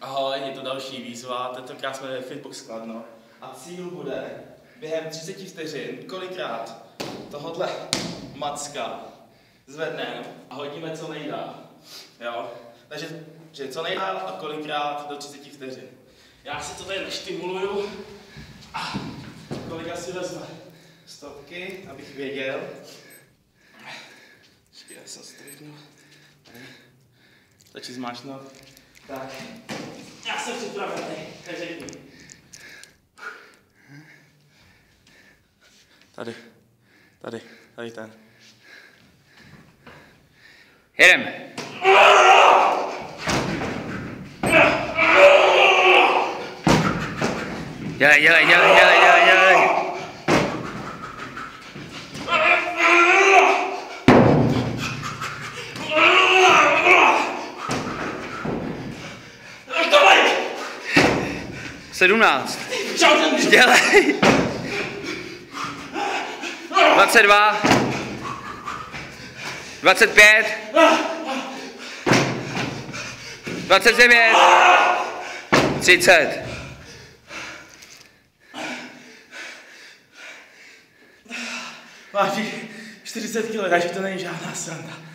Ahoj, je to další výzva, tentokrát jsme ve Fitbox Kladno a cíl bude během 30 vteřin kolikrát tohohle macka zvedneme a hodíme co nejdál. Jo? Takže že co nejdál a kolikrát do 30 vteřin. Já si to tady naštimuluju a kolika si vezme stopky, abych věděl. Počkej, já jsem strýknul. Stačí zmáčknout. Tak, já jsem připravený, tak řekni. Tady ten. Jedem. Dělej. Sedmnáct. Dělej. 22. 25. 29. 30. Máš 40 kg, takže to není žádná sranda.